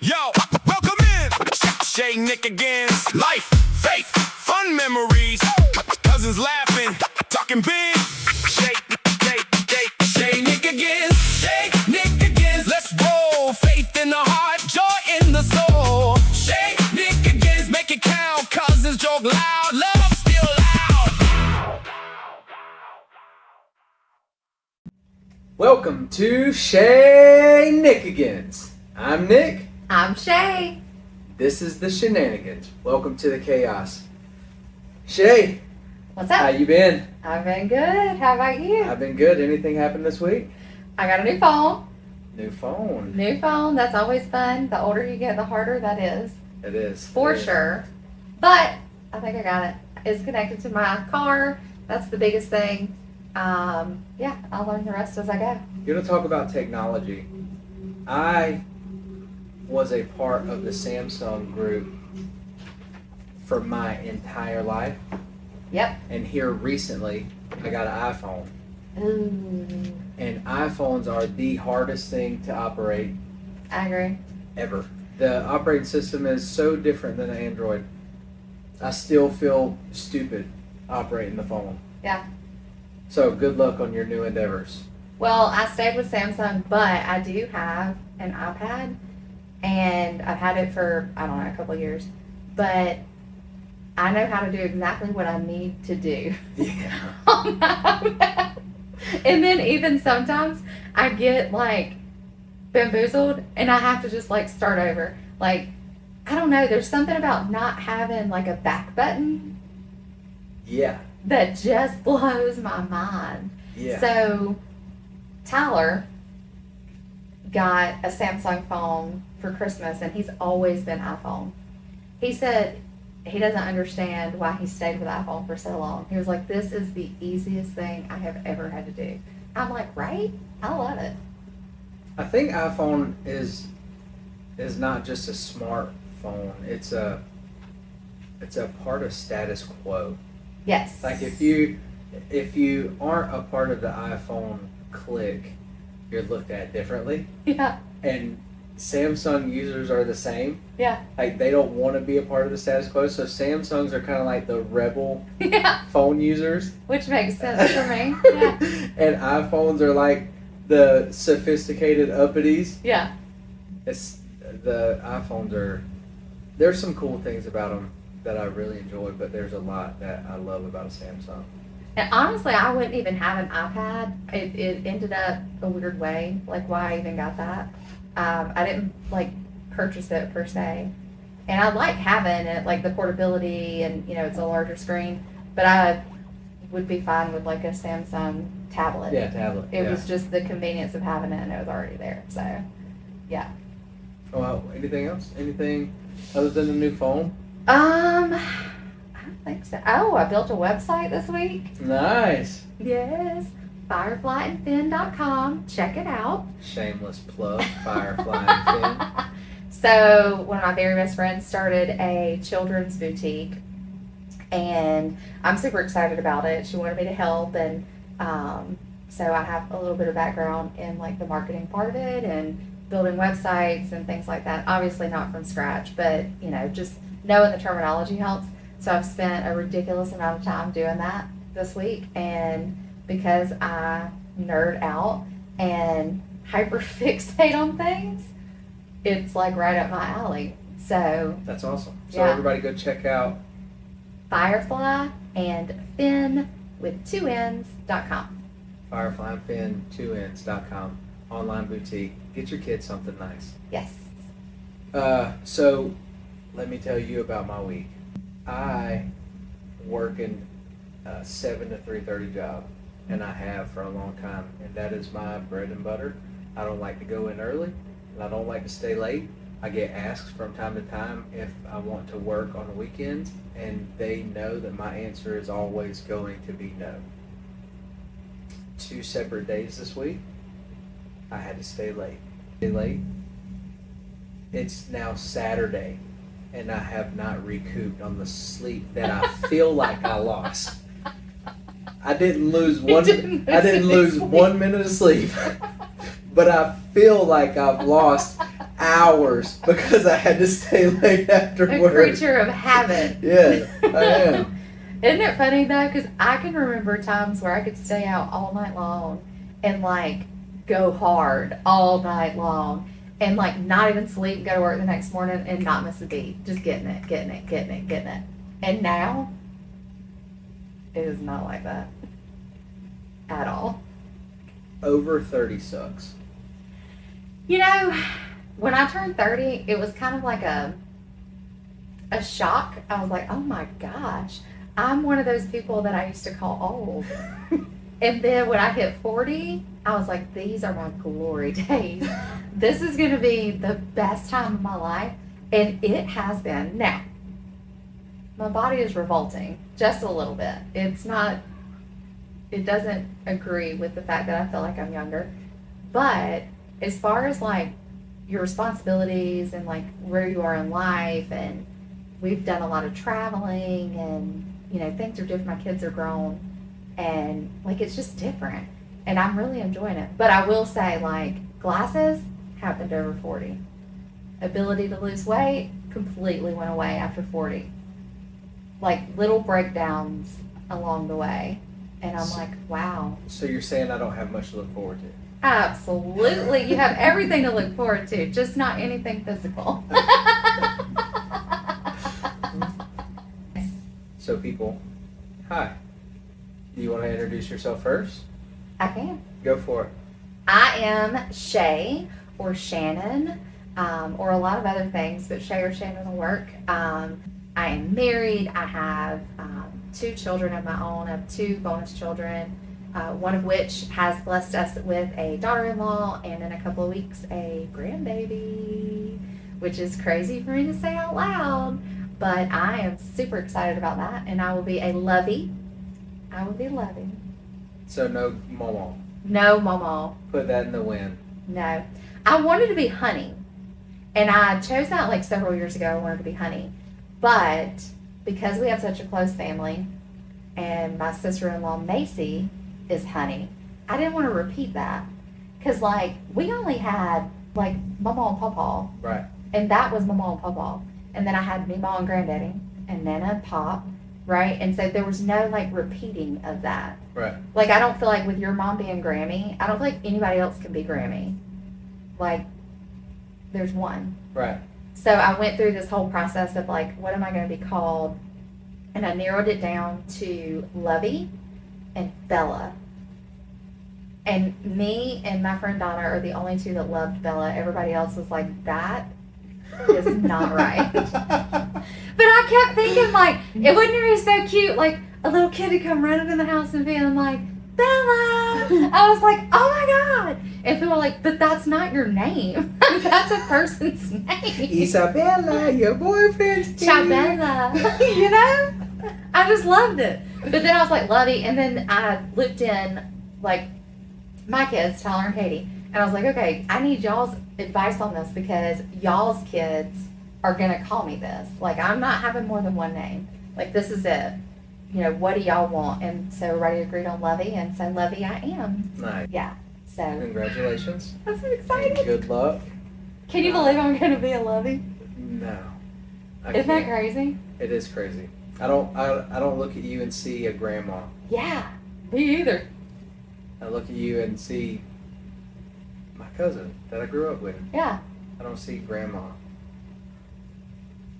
Yo, welcome in. Shae-Nick-Igans. Life, faith, fun memories. Cousins laughing, talking big. Shae-Nick-Igans. Shae-Nick-Igans. Let's roll. Faith in the heart, joy in the soul. Shae-Nick-Igans. Make it count. Cousins joke loud. Love still loud. Welcome to Shae-Nick-Igans. I'm Nick. I'm Shae. This is the Shenanigans. Welcome to the chaos. Shae, What's up? how you been? I've been good. How about you? I've been good. Anything happened this week? I got a new phone. New phone. New phone. That's always fun. The older you get, the harder that is. It is. For It is. sure. But I think I got it. It's connected to my car. That's the biggest thing. Yeah, I'll learn the rest as I go. You're going to talk about technology. I was a part of the Samsung group for my entire life. Yep. And here recently, I got an iPhone. Ooh, And iPhones are the hardest thing to operate I agree. ever. The operating system is so different than Android. I still feel stupid operating the phone. Yeah. So good luck on your new endeavors. Well, I stayed with Samsung, but I do have an iPad, and I've had it for, I don't know, a couple of years. But I know how to do exactly what I need to do Yeah. on my iPad. And then even sometimes I get like bamboozled and I have to just like start over. Like, I don't know, there's something about not having like a back button Yeah. that just blows my mind. Yeah. So Tyler got a Samsung phone for Christmas, and he's always been iPhone. He said he doesn't understand why he stayed with iPhone for so long. He was like, this is the easiest thing I have ever had to do. I'm like, right? I love it. I think iPhone is not just a smartphone. It's a part of status quo. Yes. Like if you aren't a part of the iPhone clique, you're looked at differently. Yeah. And Samsung users are the same. Yeah. Like they don't want to be a part of the status quo. So Samsungs are kind of like the rebel Yeah. phone users. Which makes sense for me. Yeah. And iPhones are like the sophisticated uppities. Yeah. It's the iPhones are. There's some cool things about them that I really enjoy, but there's a lot that I love about a Samsung. And honestly, I wouldn't even have an iPad. It ended up a weird way, like why I even got that. I didn't like purchase it per se, and I like having it, like the portability, and it's a larger screen. But I would be fine with like a Samsung tablet. Yeah, tablet. It yeah. was just the convenience of having it, and it was already there. So, yeah. Well, anything else? Anything other than the new phone? I don't think so. Oh, I built a website this week. Nice. Yes. fireflyandfin.com. Check it out. Shameless plug. Firefly and Fin. So one of my very best friends started a children's boutique, and I'm super excited about it. She wanted me to help, and so I have a little bit of background in like the marketing part of it and building websites and things like that. Obviously not from scratch, but just knowing the terminology helps. So I've spent a ridiculous amount of time doing that this week, and because I nerd out and hyper fixate on things, it's like right up my alley. So That's awesome. So Yeah. everybody go check out Firefly and Fin with 2Ns.com. fireflyandfin2ns.com online boutique. Get your kids something nice. Yes. So let me tell you about my week. I work in a 7 to 3:30 job, and I have for a long time, and that is my bread and butter. I don't like to go in early, and I don't like to stay late. I get asked from time to time if I want to work on the weekends, and they know that my answer is always going to be no. 2 separate days this week, I had to stay late. It's now Saturday, and I have not recouped on the sleep that I feel like I lost. I didn't lose one. I didn't lose 1 minute of sleep, but I feel like I've lost hours because I had to stay late after A work. creature of habit. Yeah, I am. Isn't it funny though? Because I can remember times where I could stay out all night long and like go hard all night long and like not even sleep, go to work the next morning and not miss a beat. Just getting it. And now it is not like that at all. Over 30 sucks. You know, when I turned 30, it was kind of like a shock. I was like, oh my gosh, I'm one of those people that I used to call old. And then when I hit 40, I was like, these are my glory days. This is going to be the best time of my life. And it has been. Now, my body is revolting just a little bit. It doesn't agree with the fact that I feel like I'm younger. But as far as like your responsibilities and like where you are in life, and we've done a lot of traveling, and you know, things are different. My kids are grown, and like it's just different, and I'm really enjoying it. But I will say, like, glasses happened over 40. Ability to lose weight completely went away after 40. Like little breakdowns along the way, and I'm like, wow. So you're saying I don't have much to look forward to? Absolutely. You have everything to look forward to, just not anything physical. So people, hi. Do you want to introduce yourself first? I can. Go for it. I am Shae or Shannon, or a lot of other things, but Shae or Shannon will work. I am married. I have 2 children of my own. I have 2 bonus children. One of which has blessed us with a daughter-in-law, and in a couple of weeks, a grandbaby, which is crazy for me to say out loud, but I am super excited about that, and I will be a lovey. I will be loving. So no Momo. No Momo. Put that in the wind. No. I wanted to be Honey, and I chose that like several years ago. I wanted to be Honey, but because we have such a close family, and my sister-in-law, Macy, is Honey, I didn't want to repeat that, because like we only had like Mama and Papa, Right. and that was Mama and Papa, and then I had Meemaw and Granddaddy and Nana and Pop, right? And so there was no like repeating of that. Right. Like I don't feel like with your mom being Grammy, I don't feel like anybody else can be Grammy. Like there's one. Right. So I went through this whole process of like, what am I going to be called? And I narrowed it down to Lovey and Bella. And me and my friend Donna are the only 2 that loved Bella. Everybody else was like, that is not right. But I kept thinking, like, it wouldn't it be so cute, like a little kid would come running in the house and being like, Bella. I was like, oh my God. And people were like, but that's not your name. That's a person's name. Isabella, your boyfriend's Chabella. You know? I just loved it. But then I was like, Lovey. And then I looked in, like, my kids, Tyler and Katie. And I was like, okay, I need y'all's advice on this, because y'all's kids are going to call me this. Like, I'm not having more than one name. Like, this is it. You know, what do y'all want? And so everybody agreed on Lovey, and so Lovey I am. Nice. Yeah. So Congratulations. I'm so And excited. good luck. Can you believe I'm going to be a Lovey? No. I Isn't that can't. crazy? It is crazy. I don't look at you and see a grandma. Yeah. Me either. I look at you and see my cousin that I grew up with. Yeah. I don't see grandma.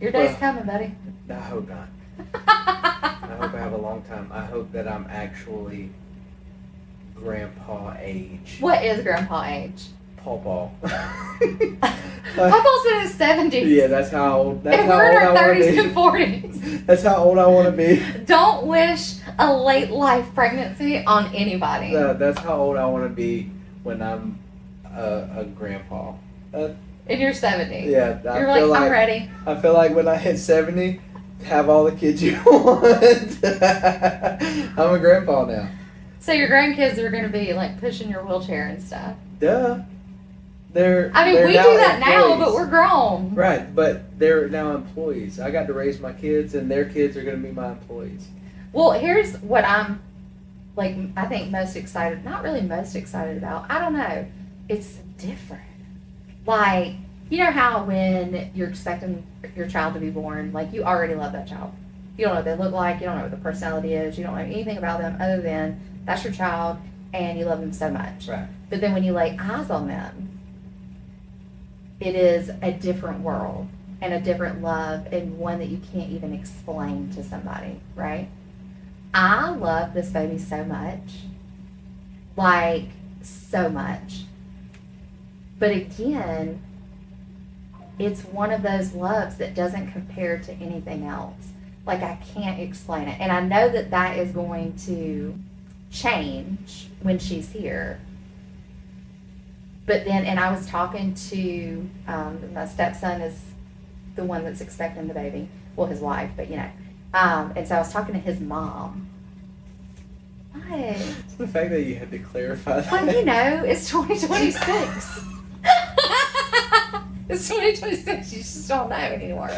Your day's Well- coming, buddy. I hope not. I hope I have a long time. I hope that I'm actually grandpa age. What is grandpa age? Pawpaw. Papa's in his 70s. Yeah, that's how old. That's And how we're in old our I want 30s to and be. 40s. That's how old I want to be. Don't wish a late life pregnancy on anybody. That's how old I want to be when I'm a grandpa. In your 70s. Yeah, You're like, I'm ready. I feel like when I hit 70, have all the kids you want. I'm a grandpa now. So your grandkids are going to be like pushing your wheelchair and stuff. Duh. They're I mean, they're we do now that now, employees. but we're grown. Right, but they're now employees. I got to raise my kids, and their kids are going to be my employees. Well, here's what I'm, like, I think most excited, not really most excited about. I don't know. It's different. Like, You know how when you're expecting your child to be born, like you already love that child. You don't know what they look like. You don't know what their personality is. You don't know anything about them other than that's your child and you love them so much. Right. But then when you lay eyes on them, it is a different world and a different love and one that you can't even explain to somebody, right? I love this baby so much. Like, so much. But again, it's one of those loves that doesn't compare to anything else. Like, I can't explain it. And I know that that is going to change when she's here. But then, and I was talking to, my stepson is the one that's expecting the baby. Well, his wife, but you know. And so I was talking to his mom. What? The fact that you had to clarify that. Well, you know, it's 2026. It's 2026. You just don't know anymore.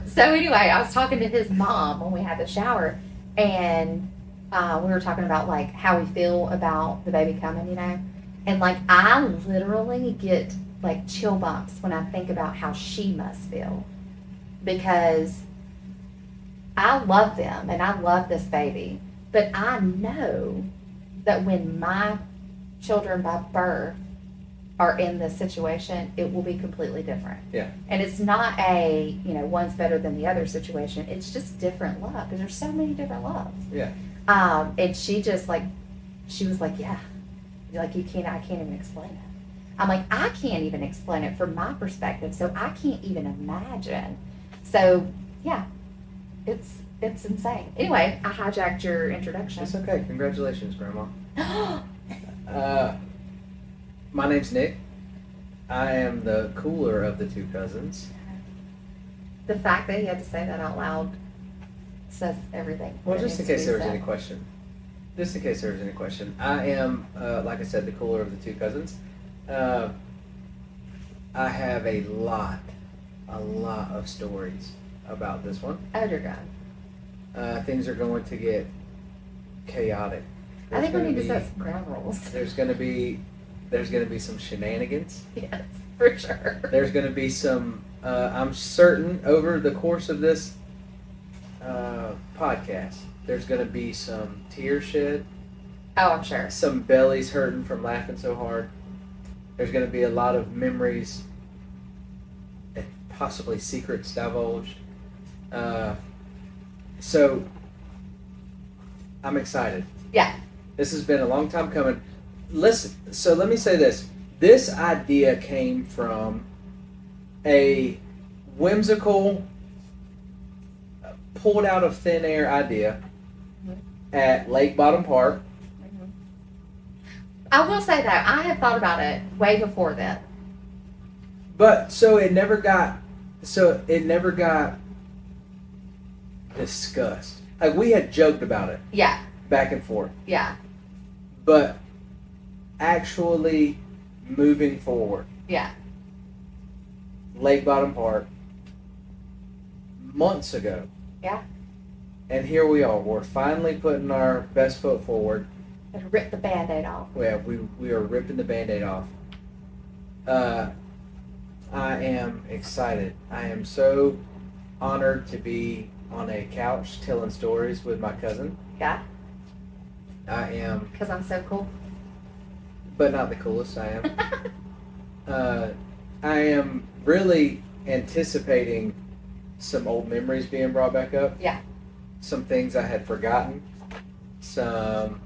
So anyway, I was talking to his mom when we had the shower, and we were talking about like how we feel about the baby coming, you know, and like I literally get like chill bumps when I think about how she must feel, because I love them and I love this baby, but I know that when my children by birth are in this situation, it will be completely different. Yeah. And it's not a, you know, one's better than the other situation. It's just different love, because there's so many different loves. Yeah. And she just like, she was like, yeah, like I can't even explain it. I'm like, I can't even explain it from my perspective, so I can't even imagine. So yeah, it's insane. Anyway, I hijacked your introduction. It's okay. Congratulations, Grandma. My name's Nick. I am the cooler of the two cousins. The fact that he had to say that out loud says everything. Well, that just in needs to case be there was said. any question. Just in case there was any question. I am, like I said, the cooler of the two cousins. I have a lot of stories about this one. Oh dear God. Things are going to get chaotic. I think we gonna need to be- set some ground rules. There's gonna be some shenanigans. Yes, for sure. There's gonna be some. I'm certain over the course of this podcast, there's gonna be some tears shed, Oh, I'm sure. some bellies hurting from laughing so hard. There's gonna be a lot of memories, and possibly secrets divulged. So I'm excited. Yeah. This has been a long time coming. Listen, so let me say this. This idea came from a whimsical, pulled out of thin air idea at Lake Bottom Park. I will say that I had thought about it way before then. But it never got discussed. Like, we had joked about it Yeah. back and forth. Yeah. But actually moving forward, Yeah. Lake Bottom Park, months ago. Yeah. And here we are. We're finally putting our best foot forward. Gotta rip the Band-Aid off. Yeah, we are ripping the Band-Aid off. I am excited. I am so honored to be on a couch telling stories with my cousin. Yeah. I am, Because I'm so cool. but not the coolest. I am. I am really anticipating some old memories being brought back up. Yeah. Some things I had forgotten. Some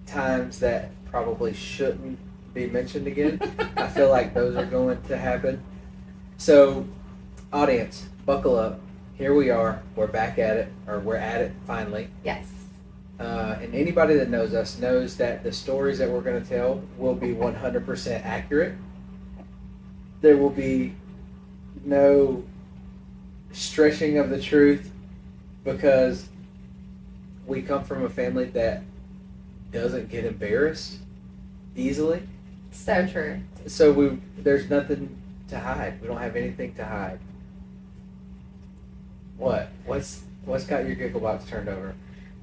times that probably shouldn't be mentioned again. I feel like those are going to happen. So, audience, buckle up. Here we are. We're back at it, or we're at it finally. Yes. And anybody that knows us knows that the stories that we're going to tell will be 100% accurate. There will be no stretching of the truth, because we come from a family that doesn't get embarrassed easily. So true. So there's nothing to hide. We don't have anything to hide. What? What's got your giggle box turned over?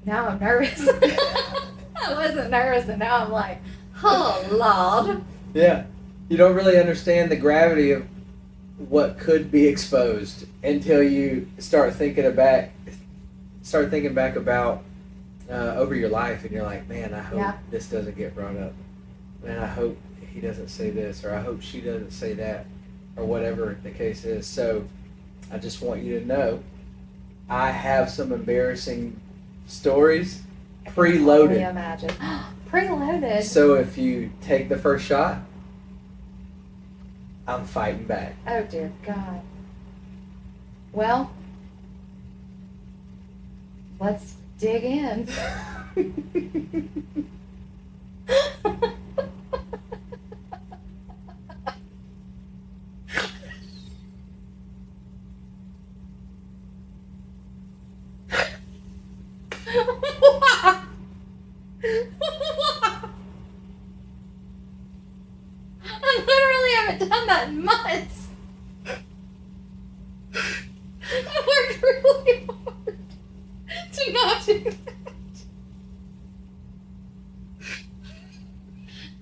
Now I'm nervous. I wasn't nervous, and now I'm like, oh, Lord. Yeah. you don't really understand the gravity of what could be exposed until you start thinking back about over your life, and you're like, man, I hope this doesn't get brought up. Man, I hope he doesn't say this, or I hope she doesn't say that, or whatever the case is. So I just want you to know I have some embarrassing stories preloaded. I can only imagine. Preloaded. So if you take the first shot, I'm fighting back. Oh dear God. Well, let's dig in. I literally haven't done that in months. I worked really hard to not do that.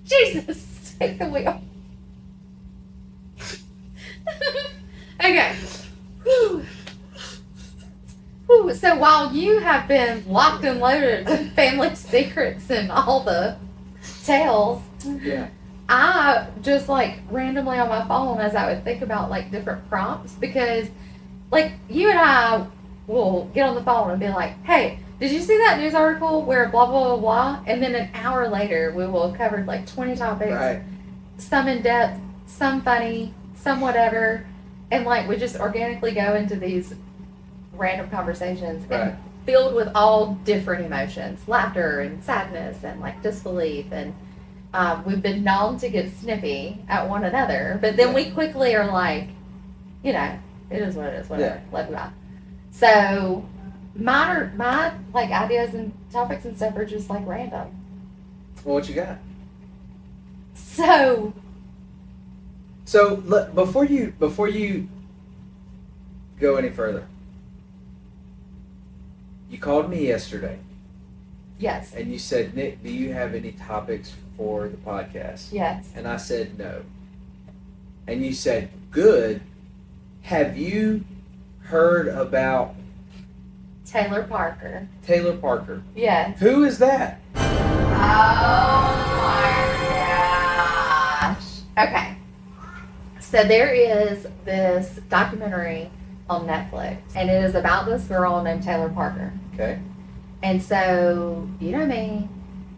Jesus, take the wheel. Okay. Whew. Whew. So while you have been locked and loaded with family secrets and all the tales, Yeah. I just like randomly on my phone as I would think about like different prompts, because like you and I will get on the phone and be like, hey, did you see that news article where blah, blah, blah, blah? And then an hour later, we will have covered like 20 topics, Right. some in depth, some funny, some whatever. And like we just organically go into these random conversations Right. and filled with all different emotions, laughter and sadness and like disbelief. And we've been known to get snippy at one another, but then we quickly are like, you know, it is what it is, whatever, let it go. So my like ideas and topics and stuff are just like random. Well, what you got? So look, before you go any further, you called me yesterday yes, and you said, Nick, do you have any topics for the podcast? yes. And I said no. And you said, good. Have you heard about Taylor Parker. Taylor Parker? Yes. Who is that? Oh my gosh. Okay. So there is this documentary on Netflix, and it is about this girl named Taylor Parker. Okay. And so, you know me,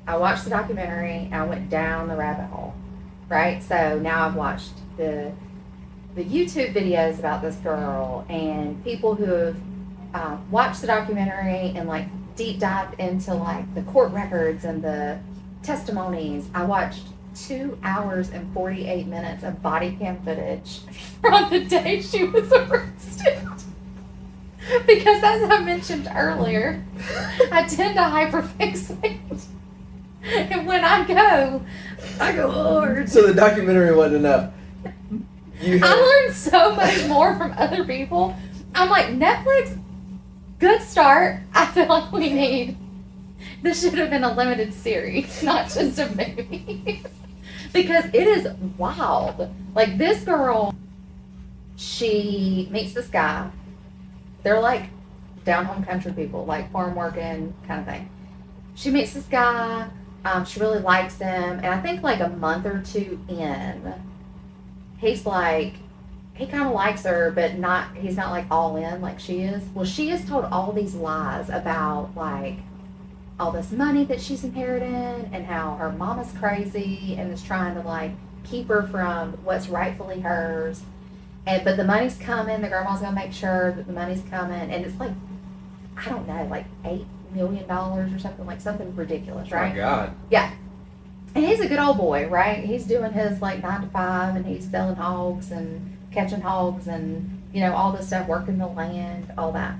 I watched the documentary and I went down the rabbit hole, right? So now I've watched the YouTube videos about this girl, and people who have watched the documentary and like deep dived into like the court records and the testimonies. I watched 2 hours and 48 minutes of body cam footage from the day she was arrested. Because as I mentioned earlier, I tend to hyperfixate. And when I go hard. So the documentary wasn't enough. I learned so much more from other people. I'm like, Netflix, good start. I feel like we need. This should have been a limited series, not just a movie. Because it is wild. Like, this girl, she meets this guy. They're like down home country people, like farm working kind of thing. She meets this guy. She really likes him. And I think like a month or two in, he's like, he kind of likes her, but he's not like all in like she is. Well, she has told all these lies about like all this money that she's inherited and how her mama's crazy and is trying to like keep her from what's rightfully hers. But the money's coming. The grandma's gonna make sure that the money's coming, and it's like, I don't know, like $8 million or something, like something ridiculous, right? Oh my God. Yeah. And he's a good old boy, right? He's doing his like 9 to 5, and he's selling hogs and catching hogs and, you know, all this stuff, working the land, all that.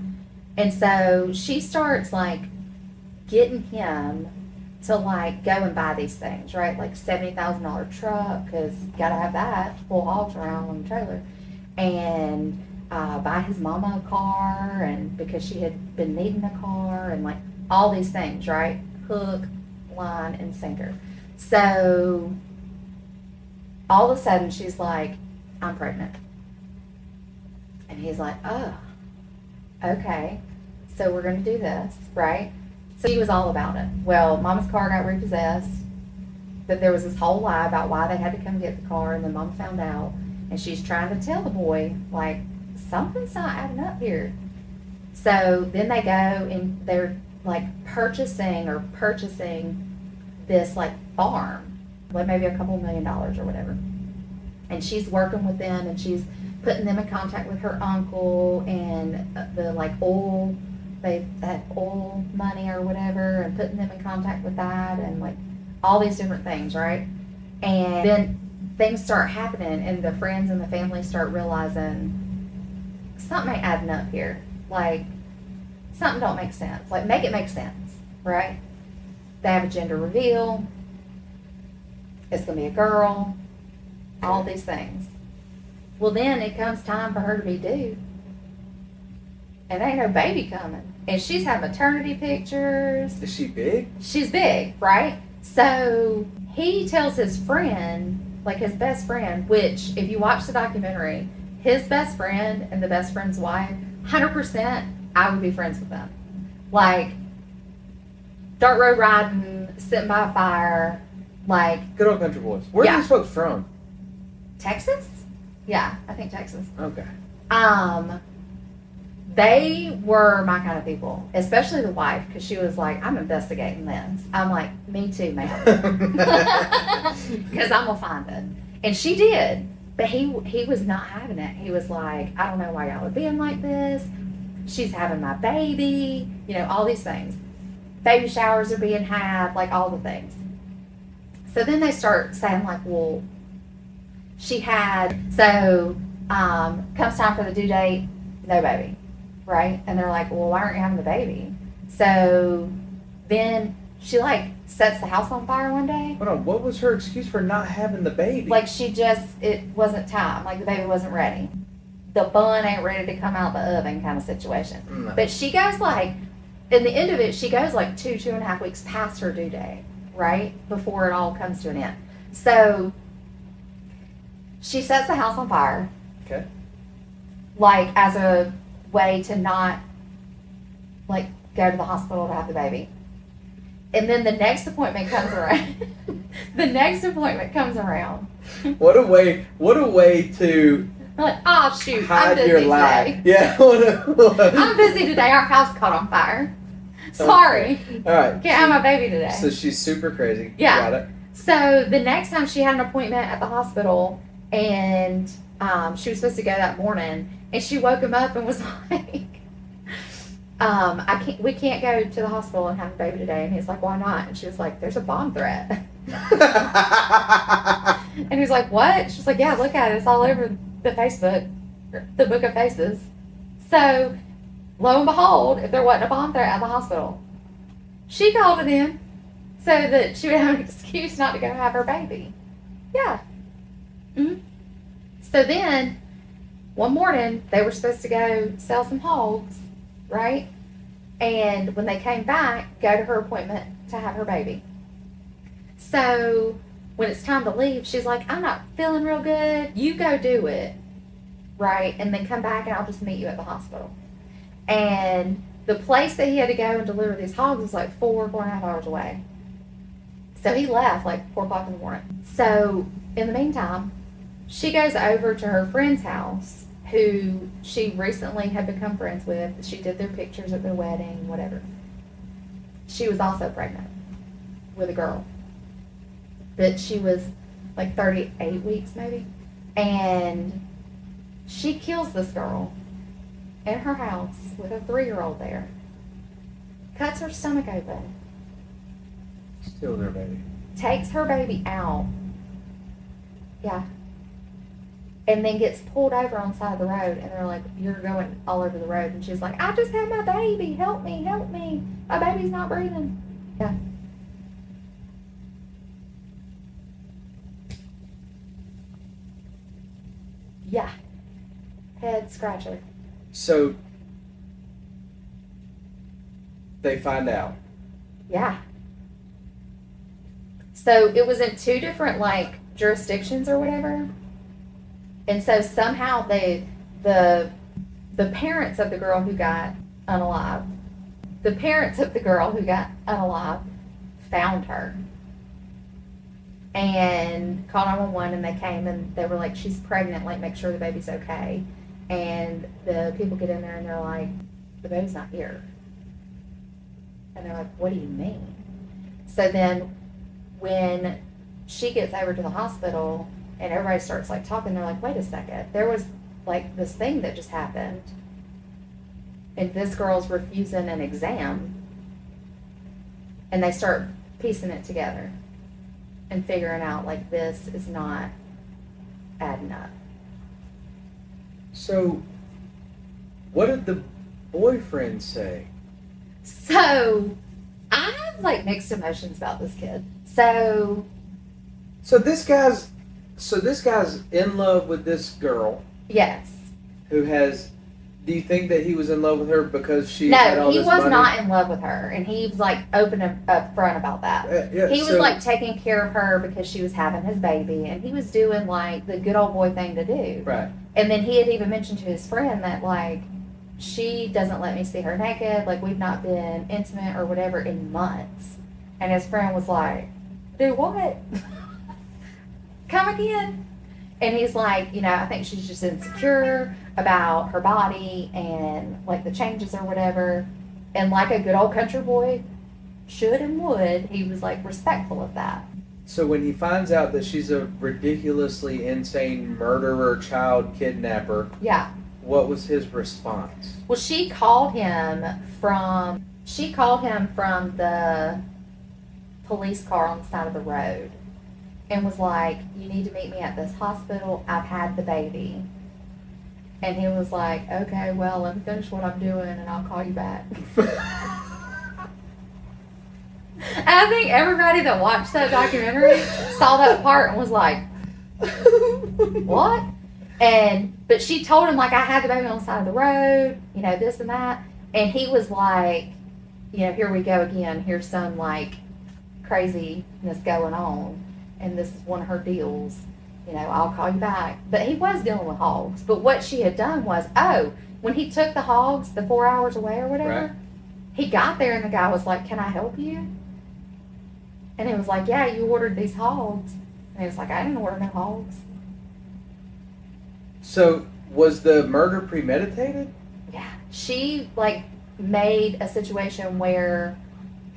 And so she starts like getting him to like go and buy these things, right? Like $70,000 truck, because you gotta have that to pull hogs around on the trailer. And buy his mama a car, and because she had been needing a car, and like all these things, right? Hook, line, and sinker. So all of a sudden she's like, I'm pregnant. And he's like, oh, okay. So we're going to do this, right? So he was all about it. Well, Mama's car got repossessed. That there was this whole lie about why they had to come get the car, and then Mom found out, and she's trying to tell the boy, like, something's not adding up here. So then they go and they're like purchasing this like farm, like maybe a couple $1 million or whatever. And she's working with them, and she's putting them in contact with her uncle and the like oil, they have oil money or whatever, and putting them in contact with that, and like all these different things, right? And then things start happening, and the friends and the family start realizing something ain't adding up here. Like, something don't make sense. Like, make it make sense, right? They have a gender reveal. It's going to be a girl. All these things. Well, then it comes time for her to be due. And ain't no baby coming. And she's had maternity pictures. Is she big? She's big, right? So he tells his friend, like his best friend, which if you watch the documentary, his best friend and the best friend's wife, 100%, I would be friends with them. Like, dirt road riding, sitting by a fire, like. Good old country boys. Where are these folks from? Texas? Yeah, I think Texas. Okay. They were my kind of people, especially the wife, because she was like, I'm investigating this. I'm like, me too, ma'am. Because I'm going to find it. And she did. But he was not having it. He was like, I don't know why y'all are being like this. She's having my baby. You know, all these things. Baby showers are being had, like all the things. So then they start saying like, well, she had, so comes time for the due date, no baby. Right? And they're like, well, why aren't you having the baby? So then she like sets the house on fire one day. Hold on, what was her excuse for not having the baby? Like it wasn't time. Like the baby wasn't ready. The bun ain't ready to come out the oven kind of situation. No. But she goes like, in the end of it, she goes like 2.5 weeks past her due date, right? Before it all comes to an end. So she sets the house on fire. Okay. Like as a way to not like go to the hospital to have the baby. And then the next appointment comes around. What a way to Like, oh shoot, I'm hide busy your lie. today. Yeah. I'm busy today. Our house caught on fire. Sorry. All right. Can't have my baby today. So she's super crazy. Yeah. Got it. So the next time she had an appointment at the hospital, and she was supposed to go that morning, and she woke him up and was like, we can't go to the hospital and have a baby today. And he's like, why not? And she was like, there's a bomb threat. And he's like, what? She's like, yeah, look at it. It's all over the Facebook, the book of faces. So lo and behold, if there wasn't a bomb threat at the hospital, she called it in so that she would have an excuse not to go have her baby. Yeah. Mm-hmm. So then, one morning, they were supposed to go sell some hogs, right? And when they came back, go to her appointment to have her baby. So when it's time to leave, she's like, I'm not feeling real good. You go do it, right? And then come back and I'll just meet you at the hospital. And the place that he had to go and deliver these hogs was like 4.5 hours away. So he left like 4 o'clock in the morning. So in the meantime, she goes over to her friend's house, who she recently had become friends with. She did their pictures at their wedding, whatever. She was also pregnant with a girl. But she was like 38 weeks maybe. And she kills this girl in her house with a 3-year-old there. Cuts her stomach open. Steals her baby. Takes her baby out. Yeah. And then gets pulled over on the side of the road, and they're like, you're going all over the road. And she's like, I just had my baby. Help me, help me. My baby's not breathing. Yeah. Yeah. Head scratcher. So they find out. Yeah. So it was in 2 different like jurisdictions or whatever. And so somehow the parents of the girl who got unalived, found her and called 911, and they came and they were like, she's pregnant, like, make sure the baby's okay. And the people get in there and they're like, the baby's not here. And they're like, what do you mean? So then when she gets over to the hospital and everybody starts like talking, they're like, wait a second, there was like this thing that just happened and this girl's refusing an exam. And they start piecing it together and figuring out like this is not adding up. So, what did the boyfriend say? So, I have like mixed emotions about this kid. So this guy's in love with this girl yes. who has. Do you think that he was in love with her because she had all No, he this was money? not in love with her, and he was like open and upfront about that. He was like taking care of her because she was having his baby, and he was doing like the good old boy thing to do. Right. And then he had even mentioned to his friend that like she doesn't let me see her naked, like we've not been intimate or whatever in months. And his friend was like, "Do what? Come again?" And he's like, you know, I think she's just insecure about her body and like the changes or whatever. And like a good old country boy should and would, he was like respectful of that. So when he finds out that she's a ridiculously insane murderer, child kidnapper, Yeah. what was his response? Well, she called him from the police car on the side of the road and was like, you need to meet me at this hospital. I've had the baby. And he was like, okay, well, let me finish what I'm doing and I'll call you back. And I think everybody that watched that documentary saw that part and was like, what? But she told him, like, I had the baby on the side of the road, you know, this and that. And he was like, you know, here we go again. Here's some, like, craziness going on. And this is one of her deals. You know, I'll call you back. But he was dealing with hogs. But what she had done was, when he took the hogs, the 4 hours away or whatever, Right. He got there and the guy was like, can I help you? And he was like, yeah, you ordered these hogs. And he was like, I didn't order no hogs. So was the murder premeditated? Yeah. She, like, made a situation where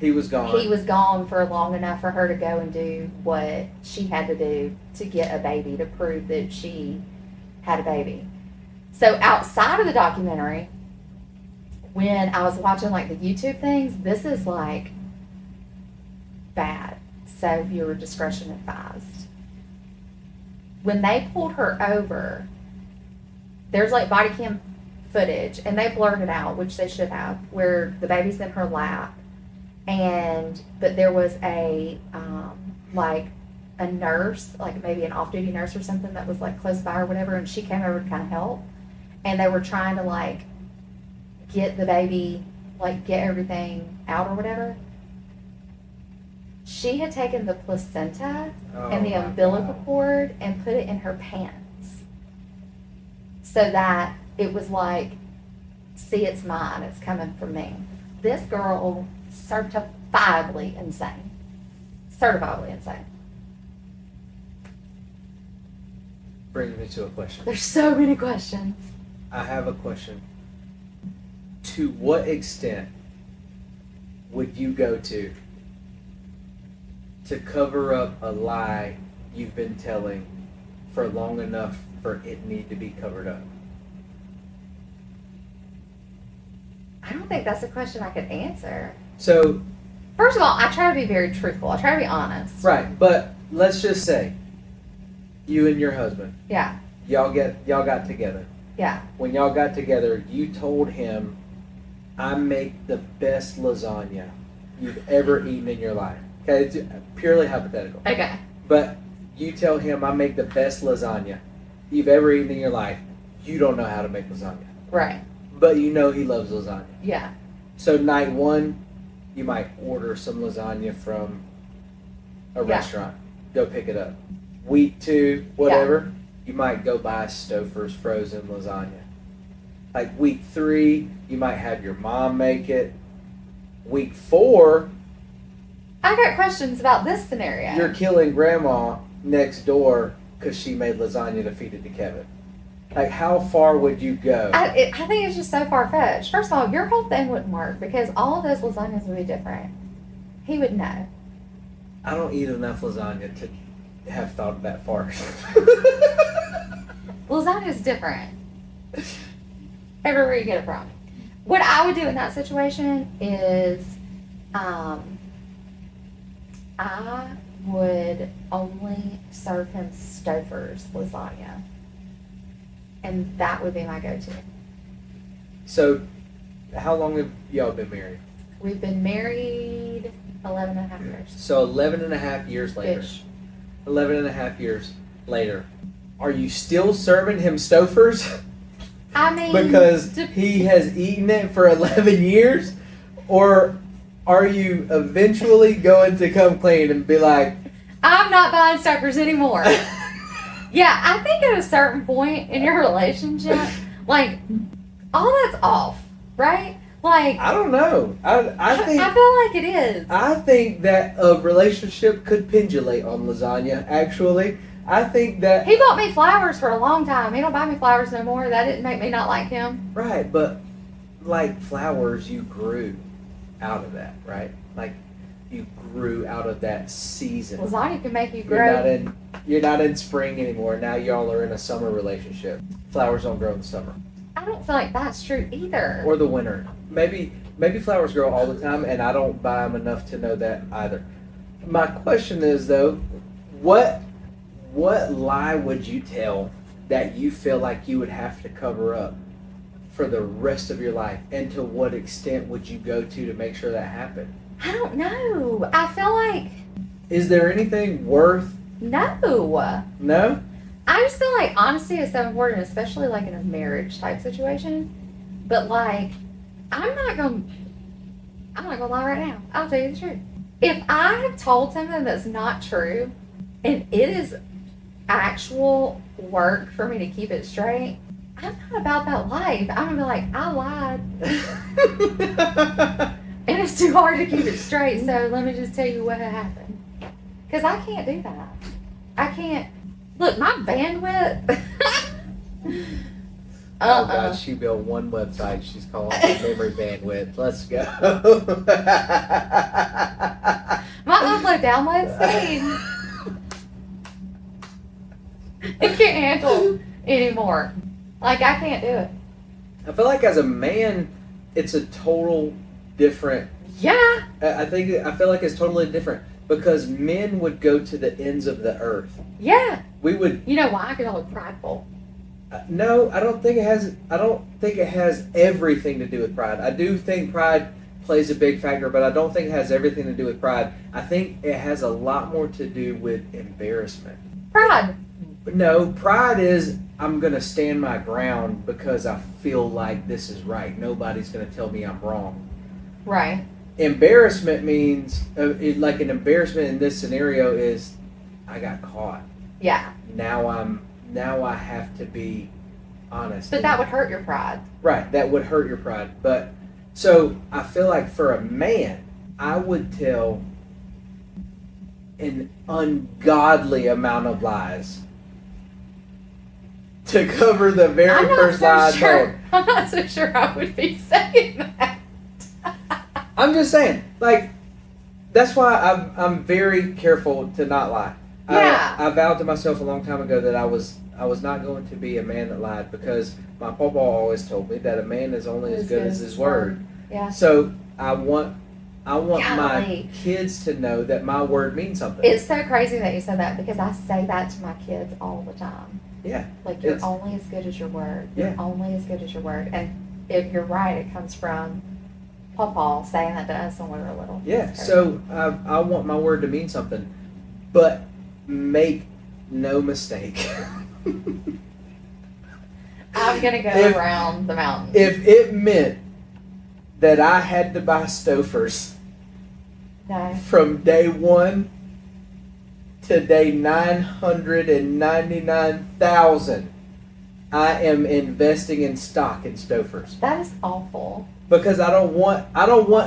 He was gone. he was gone for long enough for her to go and do what she had to do to get a baby, to prove that she had a baby. So outside of the documentary, when I was watching like the YouTube things, this is like bad. So viewer discretion advised. When they pulled her over, there's like body cam footage, and they blurred it out, which they should have, where the baby's in her lap. But there was a like a nurse, like maybe an off-duty nurse or something that was like close by or whatever, and she came over to kind of help. And they were trying to like get the baby, like get everything out or whatever. She had taken the placenta and the umbilical cord and put it in her pants, so that it was like, see, it's mine, it's coming from me. This girl, certifiably insane. Certifiably insane. Brings me to a question. There's so many questions. I have a question. To what extent would you go to cover up a lie you've been telling for long enough for it need to be covered up? I don't think that's a question I could answer. So, First of all, I try to be very truthful. I try to be honest. right, but let's just say you and your husband, Yeah. y'all got together. Yeah. When y'all got together, you told him, I make the best lasagna you've ever eaten in your life. Okay, it's purely hypothetical. Okay. But you tell him, I make the best lasagna you've ever eaten in your life. You don't know how to make lasagna. Right. But you know he loves lasagna. Yeah. So night one, you might order some lasagna from a restaurant. Go pick it up. week 2, whatever, you might go buy Stouffer's frozen lasagna. Like week 3, you might have your mom make it. Week 4, I got questions about this scenario. you're killing grandma next door because she made lasagna to feed it to Kevin. Like, how far would you go? I think it's just so far-fetched. First of all, your whole thing wouldn't work because all of those lasagnas would be different. He would know. I don't eat enough lasagna to have thought that far. Lasagna's different. Everywhere you get it from. What I would do in that situation is, I would only serve him Stouffer's lasagna. And that would be my go-to. So, how long have y'all been married? We've been married 11 and a half years. So 11 and a half years later. Ish. 11 and a half years later. Are you still serving him Stouffer's? I mean... Because he has eaten it for 11 years? Or are you eventually going to come clean and be like... I'm not buying Stouffer's anymore. Yeah, I think at a certain point in your relationship, like, all that's off, right? Like, I don't know. I think... I feel like it is. I think that a relationship could pendulate on lasagna, actually. I think that... He bought me flowers for a long time. He don't buy me flowers no more. That didn't make me not like him. Right, but like flowers, you grew out of that, right? Like, you grew out of that season. Lasagna can make you grow. You're not in spring anymore. Now y'all are in a summer relationship. Flowers don't grow in the summer. I don't feel like that's true either. Or the winter. Maybe flowers grow all the time, and I don't buy them enough to know that either. My question is, though, what lie would you tell that you feel like you would have to cover up for the rest of your life? And to what extent would you go to make sure that happened? I don't know. I feel like... Is there anything worth... No. No? I just feel like honesty is so important, especially like in a marriage type situation. But like, I'm not gonna lie right now. I'll tell you the truth. If I have told something that's not true, and it is actual work for me to keep it straight, I'm not about that life. I'm gonna be like, I lied. And it's too hard to keep it straight, so let me just tell you what happened. Because I can't do that. I can't. Look, my bandwidth. Oh God, she built one website. She's calling it memory bandwidth. Let's go. My upload download speed. It can't handle anymore. Like, I can't do it. I feel like as a man, it's a total different. Yeah. I feel like it's totally different because men would go to the ends of the earth. Yeah. We would. You know why? Because I was prideful. No, I don't think it has. I don't think it has everything to do with pride. I do think pride plays a big factor, but I don't think it has everything to do with pride. I think it has a lot more to do with embarrassment. Pride. No, pride is I'm going to stand my ground because I feel like this is right. Nobody's going to tell me I'm wrong. Right. Embarrassment means, like an embarrassment in this scenario is, I got caught. Yeah. Now I have to be honest. But that would hurt your pride. Right, that would hurt your pride. But, so I feel like for a man, I would tell an ungodly amount of lies to cover the very first lie I told. I'm not so sure I would be saying that. I'm just saying, like, that's why I'm very careful to not lie. Yeah. I vowed to myself a long time ago that I was not going to be a man that lied because my papa always told me that a man is only as good as his word. Yeah. So I want my Golly. kids to know that my word means something. It's so crazy that you said that because I say that to my kids all the time. Yeah. Like, you're only as good as your word. Yeah. You're only as good as your word. And if you're right, it comes from Papa saying that to us when we were little. Yeah. So I want my word to mean something, but make no mistake. I'm gonna go around the mountain. If it meant that I had to buy Stouffer's No. from day one today 999,000. I am investing in stock in Stouffer's That is awful. because I don't want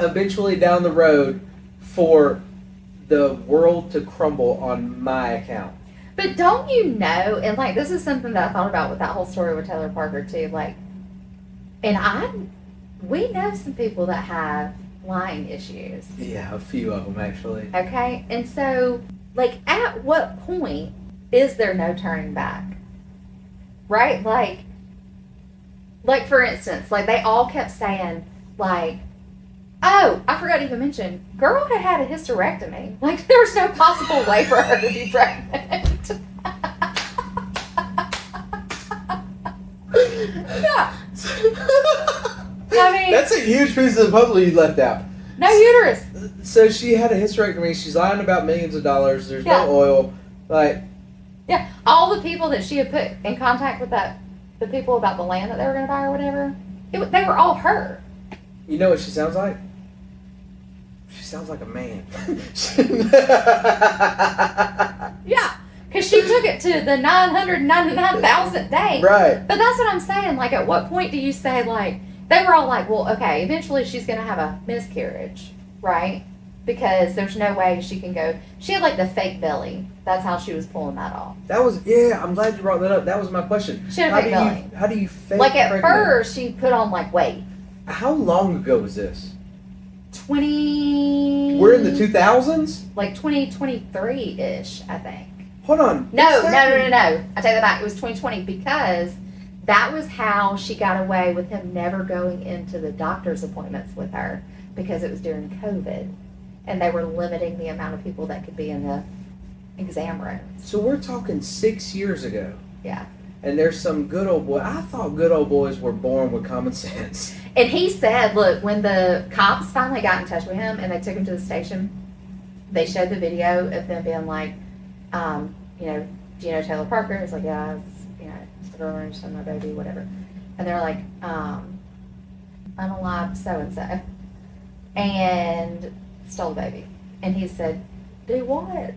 eventually down the road for the world to crumble on my account. But don't you know, and like this is something that I thought about with that whole story with Taylor Parker too, like, and we know some people that have lying issues. Yeah, a few of them actually. Okay? And so, like, at what point is there no turning back? Right? Like for instance, like they all kept saying, like, oh, I forgot to even mention, girl had a hysterectomy. Like, there was no possible way for her to be pregnant. Yeah. I mean, That's a huge piece of the puzzle you left out. no uterus. So she had a hysterectomy. She's lying about millions of dollars. There's Yeah. no oil. Like, Yeah. All the people that she had put in contact with the people about the land that they were going to buy or whatever, they were all her. you know what she sounds like? She sounds like a man. Yeah. Because she took it to the 999,000th day. Right. But that's what I'm saying. Like, at what point do you say, like, they were all like, well, okay, eventually she's going to have a miscarriage, right? Because there's no way she can go. She had, like, the fake belly. That's how she was pulling that off. That was, yeah, I'm glad you brought that up. That was my question. She had a fake belly. How do you fake Like, at pregnant? first, she put on, like, weight. How long ago was this? 20. We're in the 2000s? Like, 2023-ish, I think. Hold on. No. What's happening? I take that back. It was 2020 because that was how she got away with him never going into the doctor's appointments with her because it was during COVID and they were limiting the amount of people that could be in the exam rooms. So we're talking 6 years ago. Yeah. And there's some good old boy. I thought good old boys were born with common sense. And he said, look, when the cops finally got in touch with him and they took him to the station, they showed the video of them being like, you know, do you know Taylor Parker? He's like, yeah, it's the girl who my baby, whatever. And they're like, unalive so-and-so. And stole the baby. And he said, do what?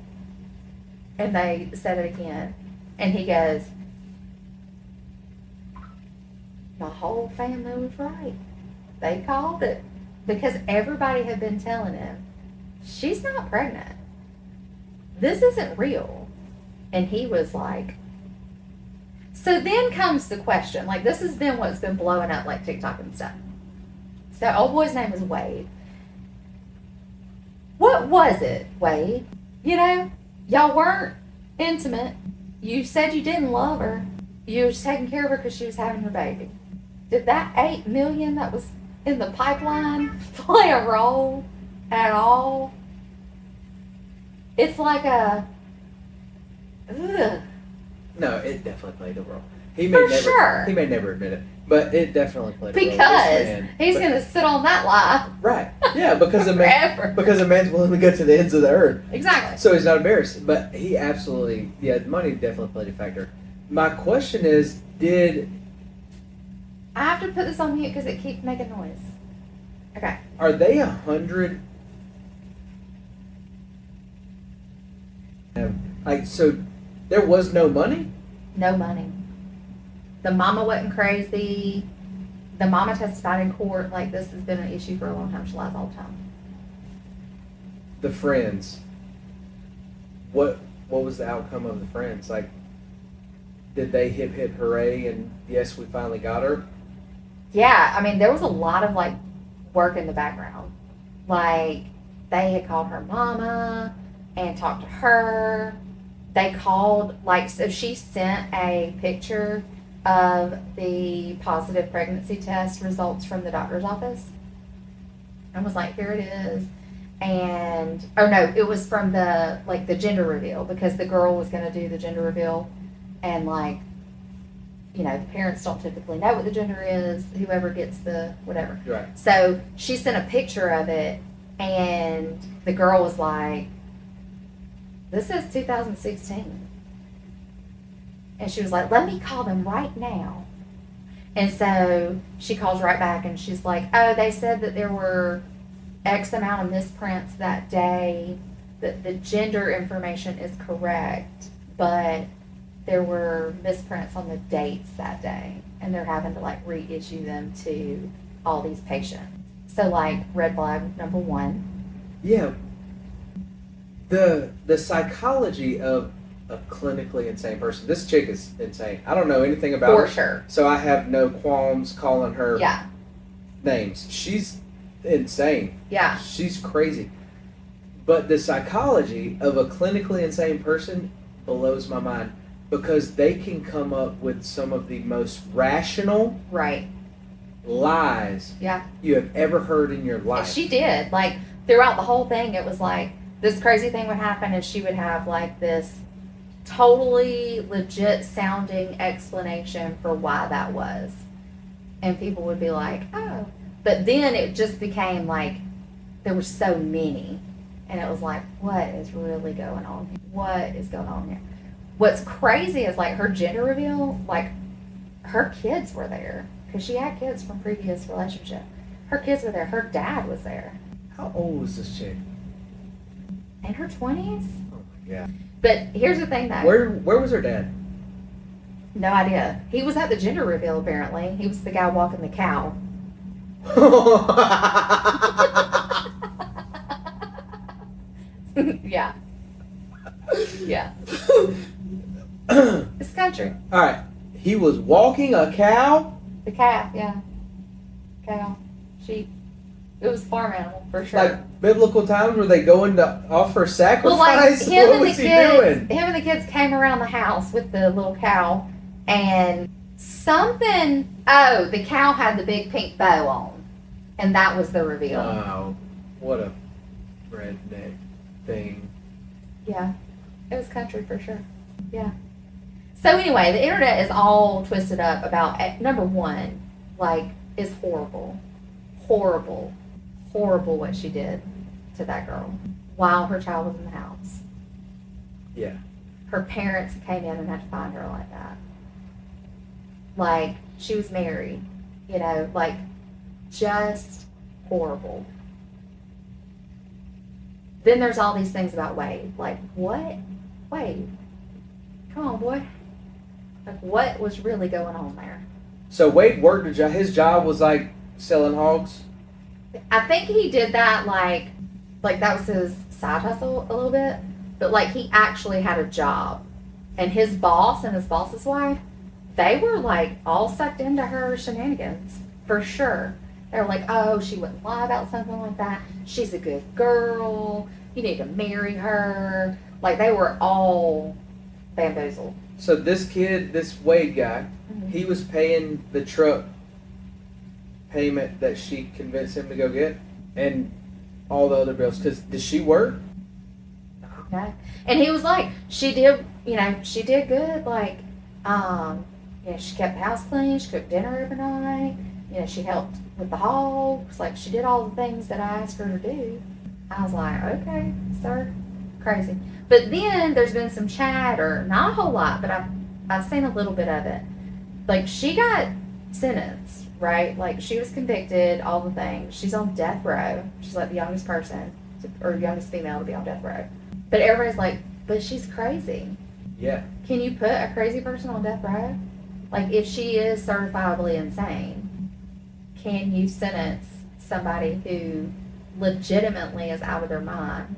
And they said it again. And he goes, my whole family was right. They called it. Because everybody had been telling him, she's not pregnant. This isn't real. And he was like, so then comes the question, like this has been what's been blowing up like TikTok and stuff. So old boy's name is Wade. What was it, Wade? You know, y'all weren't intimate. You said you didn't love her. You were just taking care of her because she was having her baby. Did that $8 million that was in the pipeline play a role at all? It's like a, ugh. No, it definitely played a role. He For never, sure. He may never admit it, but it definitely played a role. Because he's going to sit on that lie Right. Yeah, because a man, forever. because a man's willing to go to the ends of the earth. Exactly. So he's not embarrassed. But he absolutely, yeah, money definitely played a factor. My question is, I have to put this on mute because it keeps making noise. Okay. are they 100? Like, so there was no money? No money. The mama wasn't crazy. The mama testified in court like this has been an issue for a long time. She lies all the time. The friends. What was the outcome of the friends? Like, did they hip hip hooray and yes, we finally got her? Yeah, I mean, there was a lot of like work in the background. Like, they had called her mama and talked to her. They called, like, so she sent a picture of the positive pregnancy test results from the doctor's office and was like, here it is. And, oh no, it was from the gender reveal because the girl was going to do the gender reveal and like, you know, the parents don't typically know what the gender is, whoever gets the whatever. Right. So she sent a picture of it and the girl was like, this is 2016. And she was like, let me call them right now. And so she calls right back and she's like, oh, they said that there were X amount of misprints that day. the gender information is correct, but there were misprints on the dates that day, and they're having to like reissue them to all these patients. So like red flag number one. Yeah. The psychology of a clinically insane person. This chick is insane. I don't know anything about her. For sure. So I have no qualms calling her Yeah. names. She's insane. Yeah. She's crazy. But the psychology of a clinically insane person blows my mind because they can come up with some of the most rational Right. lies Yeah. you have ever heard in your And life. she did. Like throughout the whole thing, it was like this crazy thing would happen, and she would have like this totally legit sounding explanation for why that was. And people would be like, oh. But then it just became like there were so many. And it was like, what is really going on here? What is going on here? What's crazy is like her gender reveal, like her kids were there. Because she had kids from previous relationship. Her kids were there. Her dad was there. How old was this chick? In her 20s? Oh my god. But here's the thing though. Where was her dad? No idea. He was at the gender reveal apparently. He was the guy walking the cow. Yeah. Yeah. It's country. All right. He was walking a cow? The calf, yeah. Cow. Sheep. It was a farm animal for sure. Like biblical times where they going to offer sacrifice? Well, like him What and the was he kids, doing? him and the kids came around the house with the little cow, and something. Oh, the cow had the big pink bow on, and that was the reveal. Wow. What a redneck thing. Yeah, it was country for sure. Yeah. So anyway, the internet is all twisted up about number one, like, is horrible, horrible, horrible what she did to that girl while her child was in the house. Yeah. Her parents came in and had to find her like that. Like, she was married, you know, like, just horrible. Then there's all these things about Wade. Like, what? Wade, come on, boy. Like, what was really going on there? So Wade worked a job. His job was like selling hogs. I think he did that like that was his side hustle a little bit. But like he actually had a job. And his boss and his boss's wife, they were like all sucked into her shenanigans. For sure. They were like, oh, she wouldn't lie about something like that. She's a good girl. You need to marry her. Like they were all bamboozled. So this kid, this Wade guy, Mm-hmm. he was paying the truck payment that she convinced him to go get, and all the other bills. Because did she work? Okay. And he was like, she did, you know, she did good. Like, you know, she kept the house clean. She cooked dinner every night. You know, she helped with the hogs. Like, she did all the things that I asked her to do. I was like, okay, sir, crazy. But then there's been some chatter, not a whole lot, but I've seen a little bit of it. Like, she got sentenced, right? Like, she was convicted, all the things. She's on death row. She's like the youngest person, or youngest female to be on death row. But everybody's like, but she's crazy. Yeah. Can you put a crazy person on death row? Like, if she is certifiably insane, can you sentence somebody who legitimately is out of their mind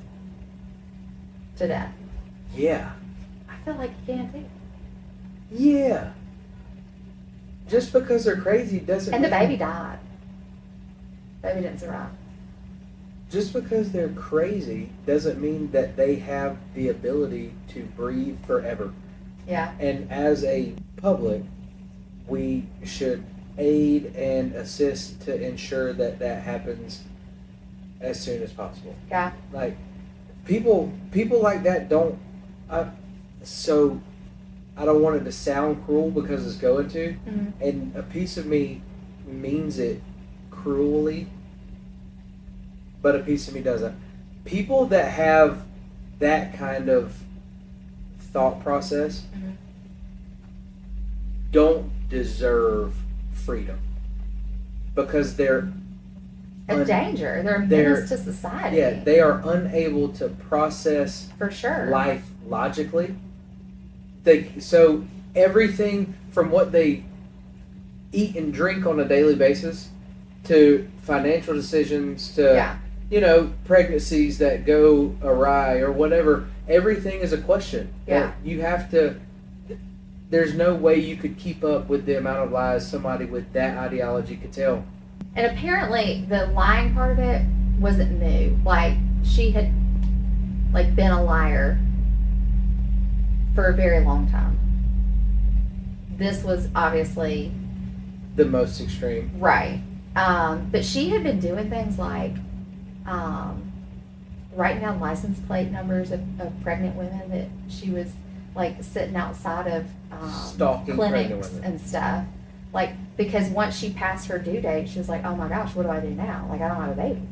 to death? Yeah. I feel like you can too. Yeah. Just because they're crazy doesn't And the mean- baby died. Baby didn't survive. Just because they're crazy doesn't mean that they have the ability to breathe forever. Yeah. And as a public, we should aid and assist to ensure that that happens as soon as possible. Yeah. Like, people like that don't. So I don't want it to sound cruel because it's going to, Mm-hmm. and a piece of me means it cruelly, but a piece of me doesn't. People that have that kind of thought process Mm-hmm. don't deserve freedom because they're a danger. They're a they're- menace to society. Yeah, they are unable to process For sure. life logically. So everything from what they eat and drink on a daily basis to financial decisions to Yeah. pregnancies that go awry or whatever, everything is a question. Yeah. That you have to. There's no way you could keep up with the amount of lies somebody with that ideology could tell. And apparently the lying part of it wasn't new. Like, she had been a liar for a very long time. This was obviously The most extreme. right. But she had been doing things like writing down license plate numbers of pregnant women that she was sitting outside of Stalking pregnant clinics women. and stuff. Because once she passed her due date, she was like, oh my gosh, what do I do now? I don't have a baby.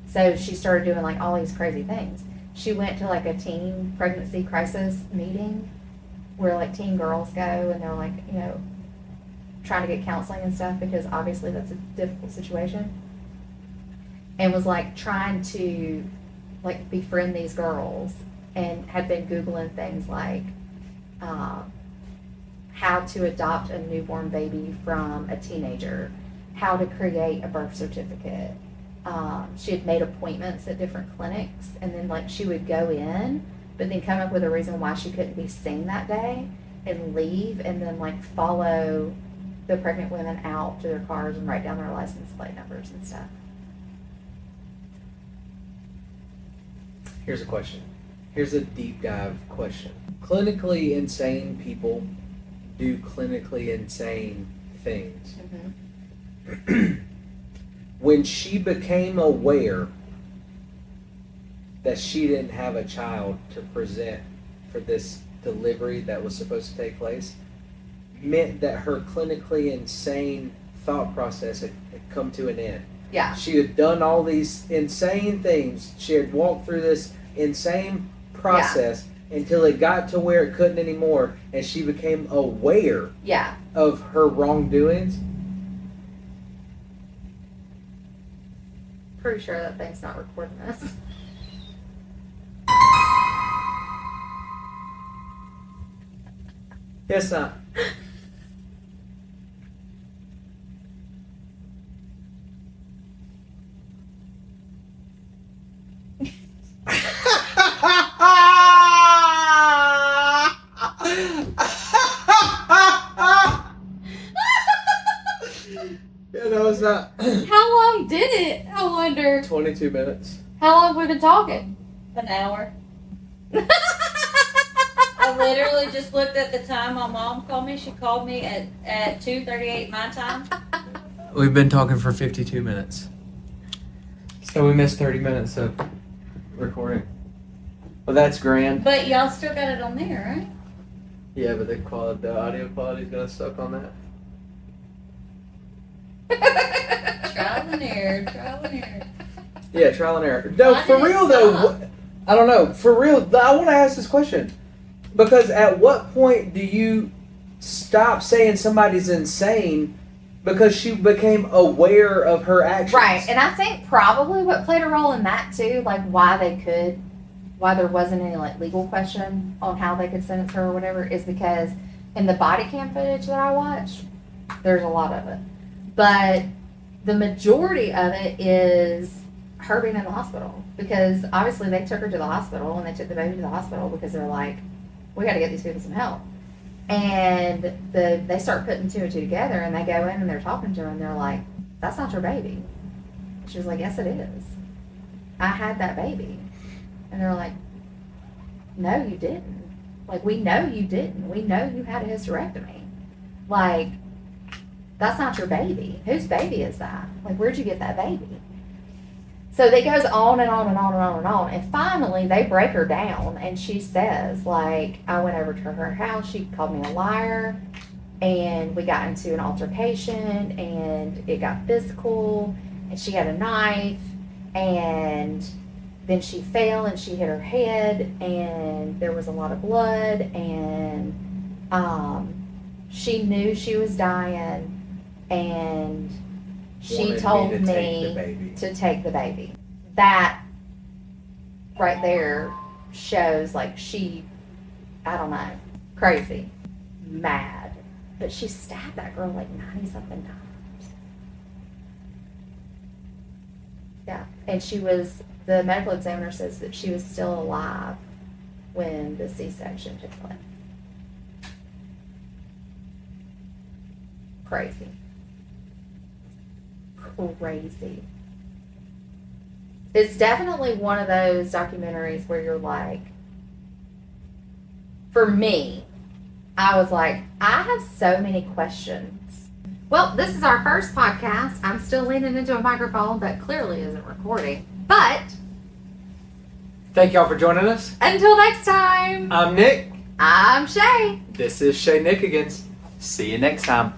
So she started doing all these crazy things. She went to a teen pregnancy crisis meeting where teen girls go and they're trying to get counseling and stuff because obviously that's a difficult situation. And was trying to befriend these girls and had been Googling things how to adopt a newborn baby from a teenager, how to create a birth certificate. She had made appointments at different clinics, and then she would go in, but then come up with a reason why she couldn't be seen that day and leave, and then follow the pregnant women out to their cars and write down their license plate numbers and stuff. Here's a question. Here's a deep dive question. Clinically insane people do clinically insane things. Mm-hmm. When she became aware that she didn't have a child to present for this delivery that was supposed to take place, meant that her clinically insane thought process had come to an end. Yeah. She had done all these insane things. She had walked through this insane process until it got to where it couldn't anymore, and she became aware Yeah. of her wrongdoings. Pretty sure that thing's not recording this. It's not. Yeah, no, it's not. How long did it? I wonder. 22 minutes. How long have we been talking? An hour. I literally just looked at the time my mom called me. She called me at 2:38 my time. We've been talking for 52 minutes. So we missed 30 minutes of recording. Well, that's grand. But y'all still got it on there, right? Yeah, but the audio quality's gonna suck on that. Trial and error, trial and error. Yeah, trial and error. No, Why for did it real though, stop? I don't know. For real, I want to ask this question. Because at what point do you stop saying somebody's insane because she became aware of her actions? Right, and I think probably what played a role in that too, why there wasn't any legal question on how they could sentence her or whatever, is because in the body cam footage that I watched, there's a lot of it. But the majority of it is her being in the hospital, because obviously they took her to the hospital and they took the baby to the hospital because they're like, we got to get these people some help. And they start putting two and two together, and they go in and they're talking to her and they're like, that's not your baby. She was like, yes it is. I had that baby. And they're like, no you didn't. We know you didn't. We know you had a hysterectomy. That's not your baby. Whose baby is that? Where'd you get that baby? So it goes on and on and on and on and on. And finally, they break her down. And she says, I went over to her house. She called me a liar. And we got into an altercation. And it got physical. And she had a knife. And then she fell and she hit her head. And there was a lot of blood. And she knew she was dying. And she wanted told me to take me the baby. to take the baby. That right there shows like she, I don't know, crazy, mad. But she stabbed that girl like 90 something times. Yeah. And the medical examiner says that she was still alive when the C-section took place. Crazy. Crazy. It's definitely one of those documentaries where you're like, for me, I was like, I have so many questions. Well, this is our first podcast. I'm still leaning into a microphone that clearly isn't recording. But Thank y'all for joining us. until next time, I'm Nick. I'm Shae. This is Shae-Nick-Igans. See you next time.